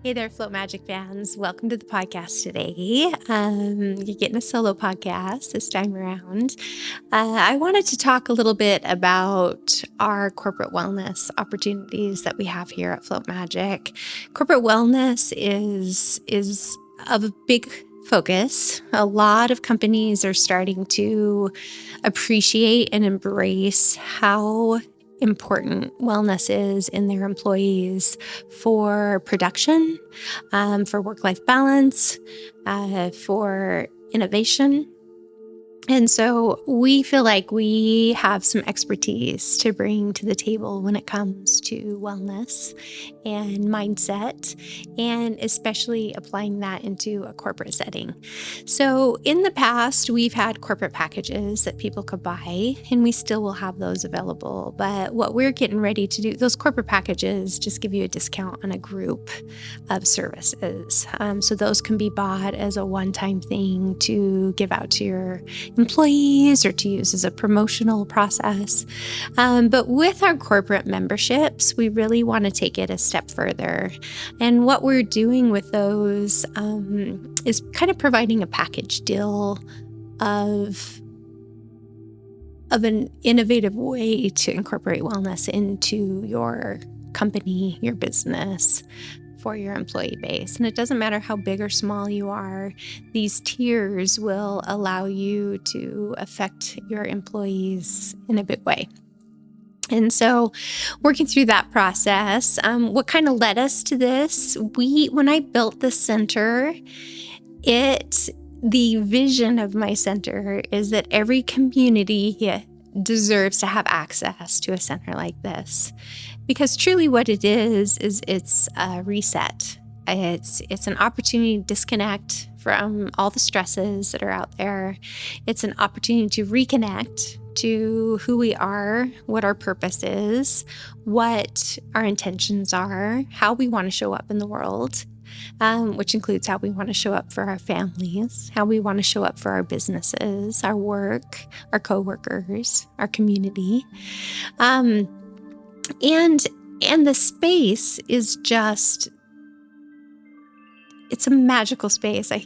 Hey there, Float Magic fans. Welcome to the podcast today. You're getting a solo podcast this time around. I wanted to talk a little bit about our corporate wellness opportunities that we have here at Float Magic. Corporate wellness is of a big focus. A lot of companies are starting to appreciate and embrace how important wellness is in their employees for production, for work-life balance, for innovation. And so we feel like we have some expertise to bring to the table when it comes to wellness and mindset, and especially applying that into a corporate setting. So in the past, we've had corporate packages that people could buy, and we still will have those available. But what we're getting ready to do, those corporate packages just give you a discount on a group of services. So those can be bought as a one-time thing to give out to your employees or to use as a promotional process. But with our corporate memberships, we really want to take it a step further. And what we're doing with those is kind of providing a package deal of an innovative way to incorporate wellness into your company, your business, for your employee base. And it doesn't matter how big or small you are, these tiers will allow you to affect your employees in a big way. And so working through that process, what kind of led us to this, when I built the center, the vision of my center is that every community deserves to have access to a center like this. Because truly what it is it's a reset. It's an opportunity to disconnect from all the stresses that are out there. It's an opportunity to reconnect to who we are, what our purpose is, what our intentions are, how we want to show up in the world, which includes how we want to show up for our families, how we want to show up for our businesses, our work, our coworkers, our community. And the space is just, it's a magical space. I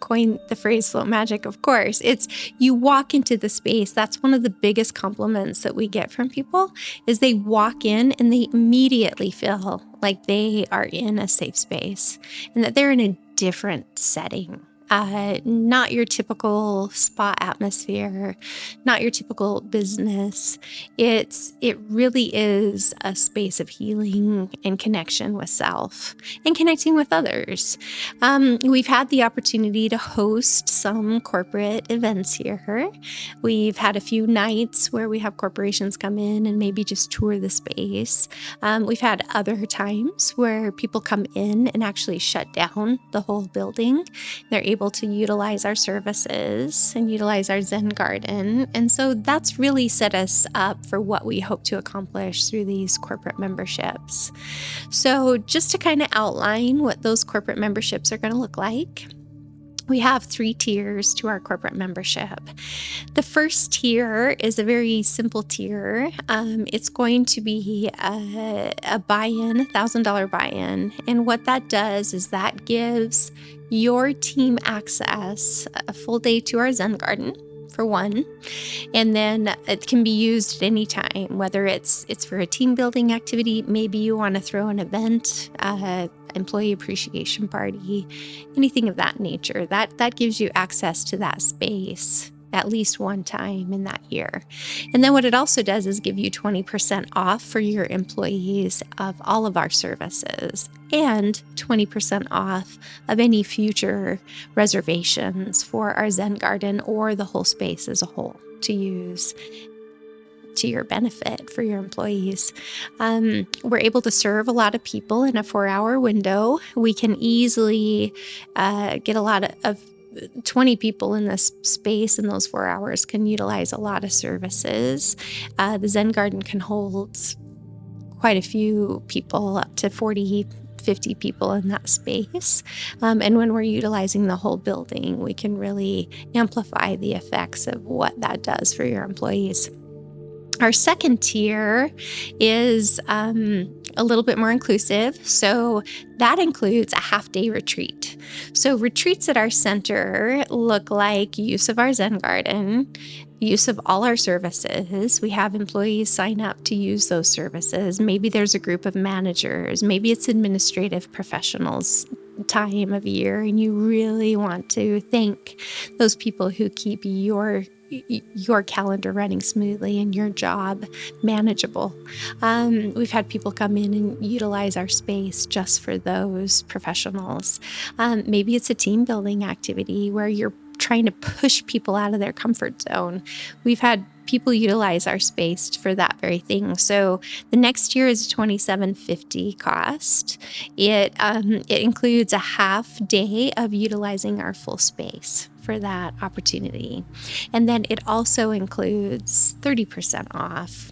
coined the phrase float magic, of course. It's you walk into the space. That's one of the biggest compliments that we get from people is they walk in and they immediately feel like they are in a safe space and that they're in a different setting. Not your typical spa atmosphere, not your typical business. It really is a space of healing and connection with self and connecting with others. We've had the opportunity to host some corporate events here. We've had a few nights where we have corporations come in and maybe just tour the space. We've had other times where people come in and actually shut down the whole building. They're able to utilize our services and utilize our Zen garden. And so that's really set us up for what we hope to accomplish through these corporate memberships. So just to kind of outline what those corporate memberships are going to look like, we have 3 tiers to our corporate membership. The first tier is a very simple tier. It's going to be a buy-in, $1,000 buy-in. And what that does is that gives your team access a full day to our Zen garden, for one. And then it can be used at any time, whether it's for a team building activity. Maybe you want to throw an event, employee appreciation party, anything of that nature. That gives you access to that space at least one time in that year. And then what it also does is give you 20% off for your employees of all of our services and 20% off of any future reservations for our Zen garden or the whole space as a whole to use to your benefit for your employees. We're able to serve a lot of people in a 4-hour window. We can easily get a lot of 20 people in this space in those 4 hours can utilize a lot of services. The Zen garden can hold quite a few people, up to 40, 50 people in that space. And when we're utilizing the whole building, we can really amplify the effects of what that does for your employees. Our second tier is a little bit more inclusive. So that includes a half-day retreat. So retreats at our center look like use of our Zen garden, use of all our services. We have employees sign up to use those services. Maybe there's a group of managers. Maybe it's administrative professionals time of year, and you really want to thank those people who keep your calendar running smoothly and your job manageable. We've had people come in and utilize our space just for those professionals. Maybe it's a team building activity where you're trying to push people out of their comfort zone. We've had people utilize our space for that very thing. So the next year is a $27.50 cost. It includes a half day of utilizing our full space for that opportunity. And then it also includes 30% off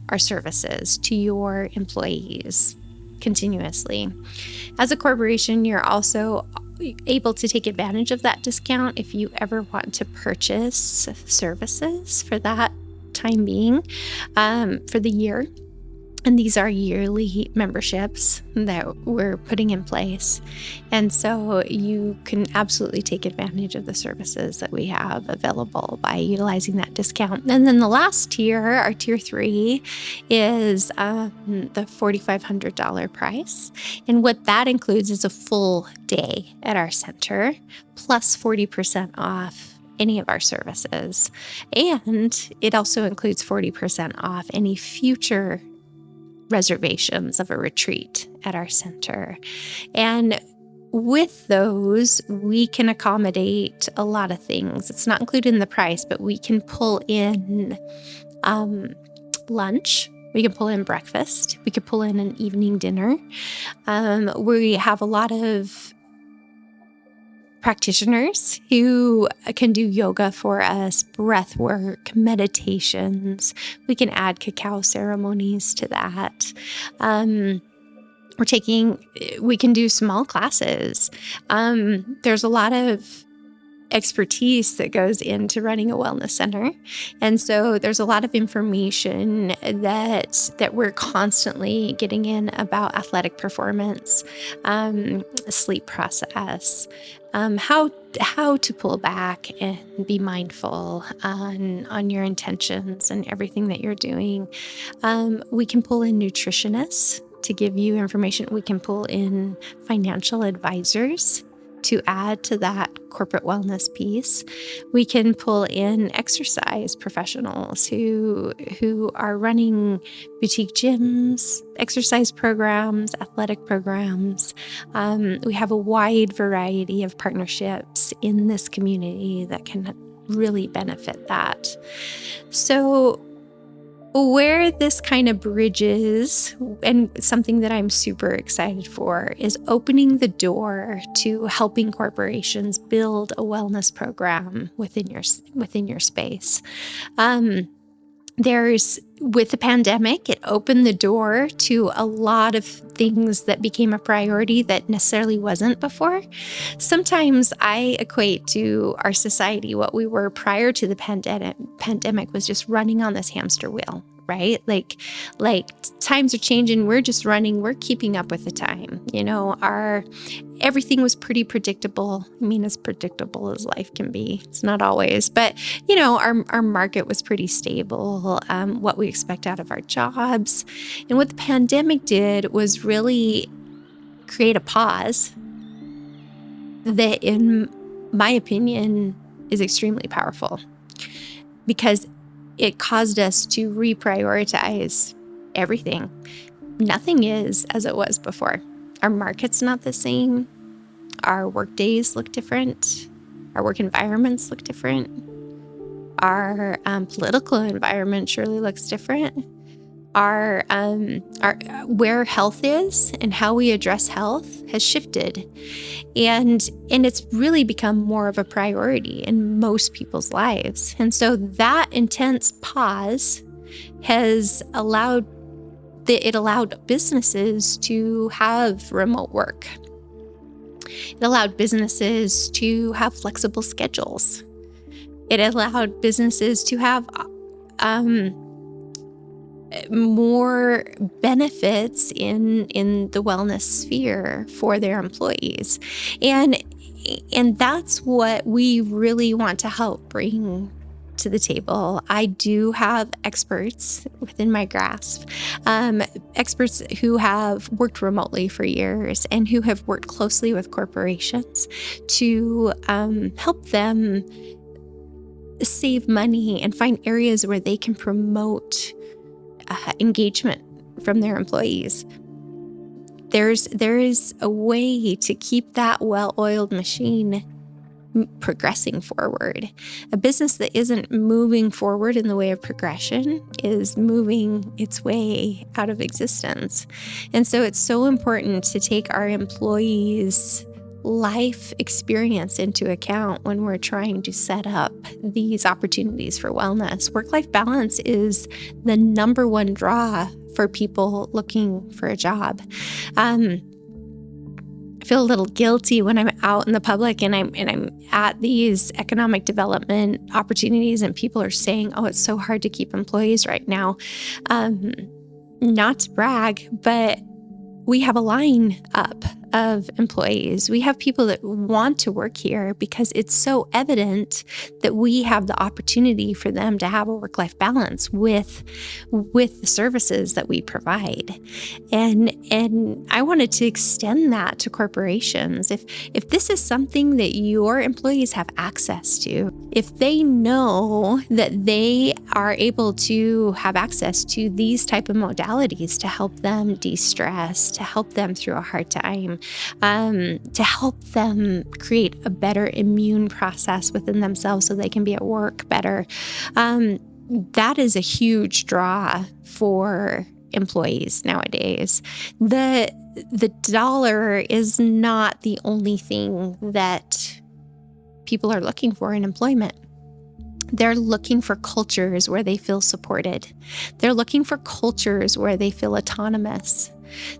our services to your employees continuously. As a corporation, you're also able to take advantage of that discount if you ever want to purchase services for that time being, for the year. And these are yearly memberships that we're putting in place. And so you can absolutely take advantage of the services that we have available by utilizing that discount. And then the last tier, our tier 3, is the $4,500 price. And what that includes is a full day at our center, plus 40% off any of our services. And it also includes 40% off any future reservations of a retreat at our center. And with those, we can accommodate a lot of things. It's not included in the price, but we can pull in lunch. We can pull in breakfast. We could pull in an evening dinner. We have a lot of practitioners who can do yoga for us, breath work, meditations. We can add cacao ceremonies to that. We can do small classes. There's a lot of expertise that goes into running a wellness center. And so there's a lot of information that we're constantly getting in about athletic performance, sleep process, how to pull back and be mindful on your intentions and everything that you're doing. We can pull in nutritionists to give you information. We can pull in financial advisors to add to that corporate wellness piece. We can pull in exercise professionals who are running boutique gyms, exercise programs, athletic programs. We have a wide variety of partnerships in this community that can really benefit that. So where this kind of bridges, and something that I'm super excited for, is opening the door to helping corporations build a wellness program within your space. With the pandemic, it opened the door to a lot of things that became a priority that necessarily wasn't before. Sometimes I equate to our society what we were prior to the pandemic was just running on this hamster wheel, right? Like times are changing. We're just running. We're keeping up with the time. Everything was pretty predictable. I mean, as predictable as life can be. It's not always, but our market was pretty stable. What we expect out of our jobs, and what the pandemic did was really create a pause that, in my opinion, is extremely powerful, because it caused us to reprioritize everything. Nothing is as it was before. Our market's not the same. Our work days look different. Our work environments look different. Our political environment surely looks different. Our where health is and how we address health has shifted, and it's really become more of a priority in most people's lives. And so that intense pause has allowed businesses to have remote work. It allowed businesses to have flexible schedules. It allowed businesses to have more benefits in the wellness sphere for their employees. And that's what we really want to help bring to the table. I do have experts within my grasp, experts who have worked remotely for years and who have worked closely with corporations to help them save money and find areas where they can promote engagement from their employees. There is a way to keep that well-oiled machine progressing forward. A business that isn't moving forward in the way of progression is moving its way out of existence. And so it's so important to take our employees' life experience into account when we're trying to set up these opportunities for wellness. Work-life balance is the number one draw for people looking for a job. I feel a little guilty when I'm out in the public and I'm at these economic development opportunities and people are saying, "Oh, it's so hard to keep employees right now." Not to brag, but we have a line up of employees. We have people that want to work here because it's so evident that we have the opportunity for them to have a work-life balance with the services that we provide. And I wanted to extend that to corporations. If this is something that your employees have access to, if they know that they are able to have access to these type of modalities to help them de-stress, to help them through a hard time, to help them create a better immune process within themselves so they can be at work better, that is a huge draw for employees nowadays. The dollar is not the only thing that people are looking for in employment. They're looking for cultures where they feel supported. They're looking for cultures where they feel autonomous.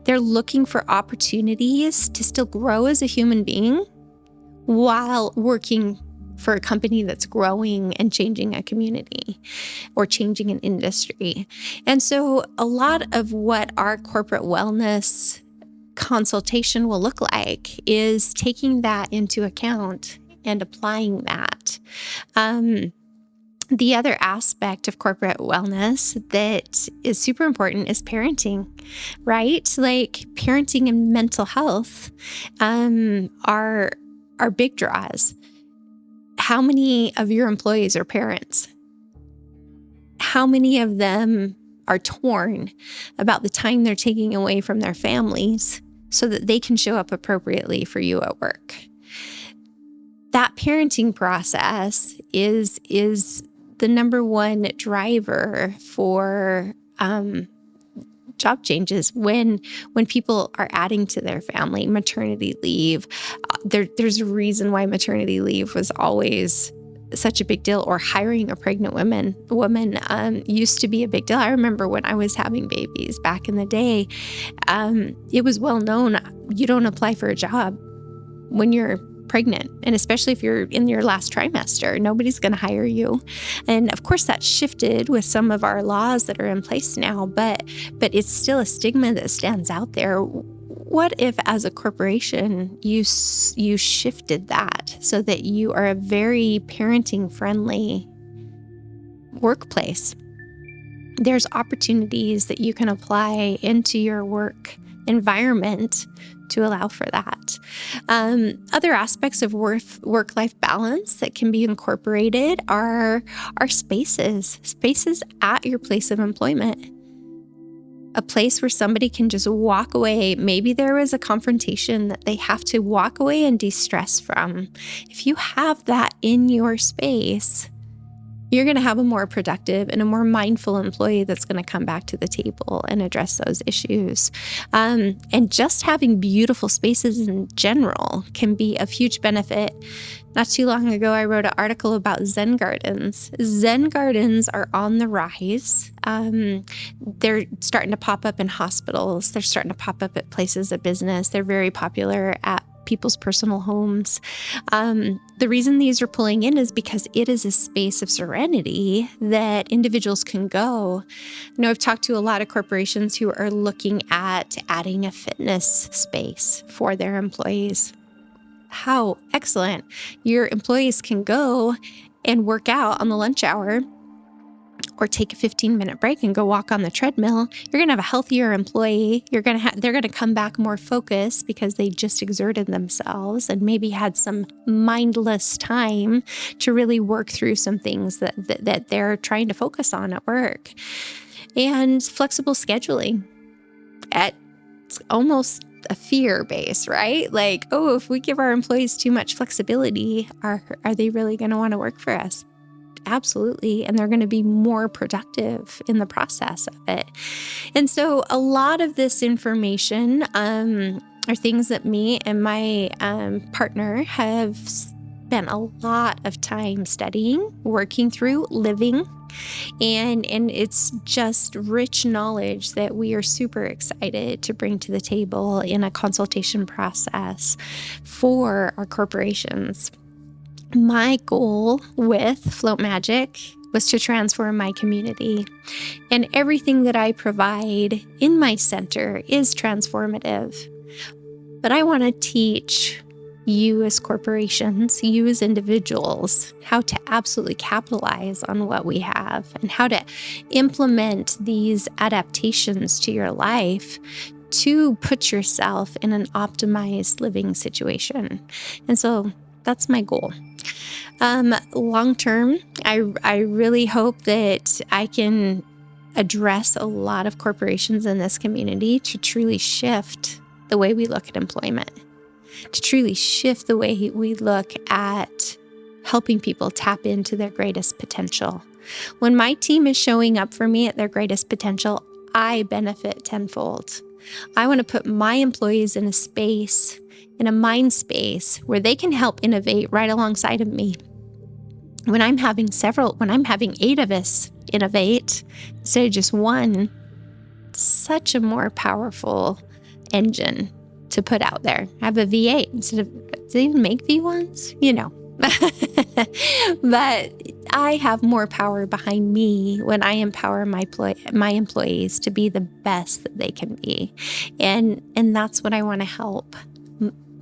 They're looking for opportunities to still grow as a human being while working for a company that's growing and changing a community or changing an industry. And so a lot of what our corporate wellness consultation will look like is taking that into account and applying that. The other aspect of corporate wellness that is super important is parenting, right? Like parenting and mental health are big draws. How many of your employees are parents? How many of them are torn about the time they're taking away from their families so that they can show up appropriately for you at work? That parenting process is the number one driver for job changes when people are adding to their family. Maternity leave, there's a reason why maternity leave was always such a big deal, or hiring a pregnant woman used to be a big deal. I remember when I was having babies back in the day, it was well known you don't apply for a job when you're pregnant, and especially if you're in your last trimester, nobody's going to hire you. And of course that shifted with some of our laws that are in place now, but it's still a stigma that stands out there. What if as a corporation you shifted that so that you are a very parenting friendly workplace? There's opportunities that you can apply into your work environment to allow for that. Other aspects of work-life balance that can be incorporated are spaces at your place of employment. A place where somebody can just walk away. Maybe there was a confrontation that they have to walk away and de-stress from. If you have that in your space, you're going to have a more productive and a more mindful employee that's going to come back to the table and address those issues. And just having beautiful spaces in general can be of huge benefit. Not too long ago, I wrote an article about Zen gardens. Zen gardens are on the rise. They're starting to pop up in hospitals. They're starting to pop up at places of business. They're very popular at people's personal homes. The reason these are pulling in is because it is a space of serenity that individuals can go. I've talked to a lot of corporations who are looking at adding a fitness space for their employees. How excellent. Your employees can go and work out on the lunch hour or take a 15-minute break and go walk on the treadmill. You're going to have a healthier employee. They're going to come back more focused because they just exerted themselves and maybe had some mindless time to really work through some things that they're trying to focus on at work. And flexible scheduling at almost a fear base, right? Like, oh, if we give our employees too much flexibility, are they really going to want to work for us? Absolutely. And they're going to be more productive in the process of it. And so a lot of this information are things that me and my partner have spent a lot of time studying, working through, living. And it's just rich knowledge that we are super excited to bring to the table in a consultation process for our corporations. My goal with Float Magic was to transform my community. And everything that I provide in my center is transformative. But I want to teach you as corporations, you as individuals, how to absolutely capitalize on what we have and how to implement these adaptations to your life to put yourself in an optimized living situation. And so that's my goal. Long term, I really hope that I can address a lot of corporations in this community to truly shift the way we look at employment, to truly shift the way we look at helping people tap into their greatest potential. When my team is showing up for me at their greatest potential, I benefit tenfold. I want to put my employees in a space, in a mind space where they can help innovate right alongside of me. When I'm having 8 of us innovate instead of just one, it's such a more powerful engine to put out there. I have a V8 instead of, do they even make V1s? But I have more power behind me when I empower my employees to be the best that they can be. And that's what I want to help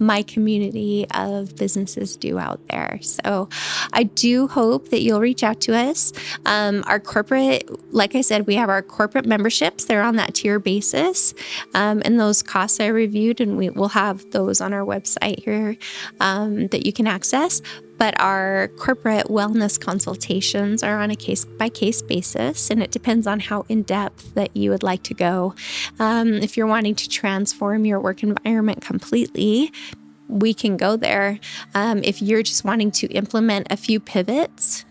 my community of businesses do out there. So I do hope that you'll reach out to us. Our corporate, like I said, we have our corporate memberships. They're on that tier basis. And those costs I reviewed, and we will have those on our website here that you can access. But our corporate wellness consultations are on a case-by-case basis, and it depends on how in-depth that you would like to go. If you're wanting to transform your work environment completely, we can go there. If you're just wanting to implement a few pivots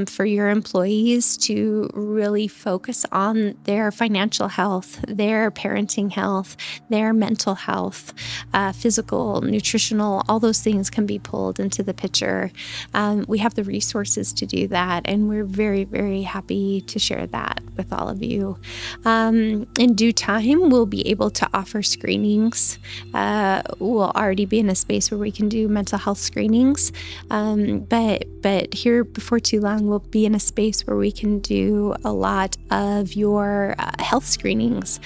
for your employees to really focus on their financial health, their parenting health, their mental health, physical, nutritional, all those things can be pulled into the picture. We have the resources to do that, and we're very, very happy to share that with all of you. In due time, we'll be able to offer screenings. We'll already be in a space where we can do mental health screenings, but here before too long, we'll be in a space where we can do a lot of your health screenings,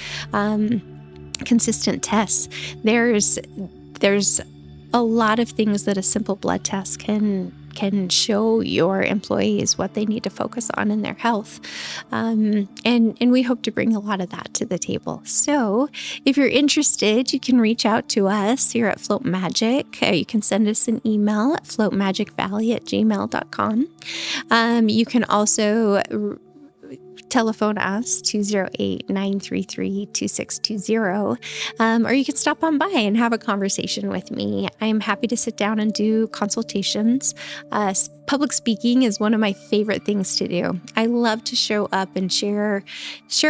consistent tests. There's a lot of things that a simple blood test can show your employees what they need to focus on in their health. And we hope to bring a lot of that to the table. So if you're interested, you can reach out to us here at Float Magic. You can send us an email at floatmagicvalley@gmail.com. You can also telephone us 208-933-2620, or you can stop on by and have a conversation with me. I'm happy to sit down and do consultations. Public speaking is one of my favorite things to do. I love to show up and share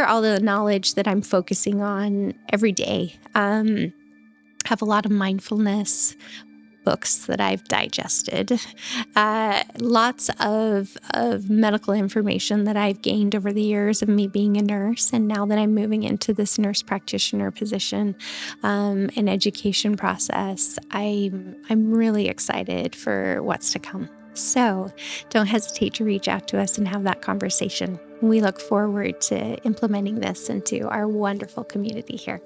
all the knowledge that I'm focusing on every day. Have a lot of mindfulness books that I've digested, lots of medical information that I've gained over the years of me being a nurse. And now that I'm moving into this nurse practitioner position and education process, I'm really excited for what's to come. So don't hesitate to reach out to us and have that conversation. We look forward to implementing this into our wonderful community here.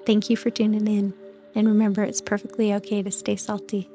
Thank you for tuning in. And remember, it's perfectly okay to stay salty.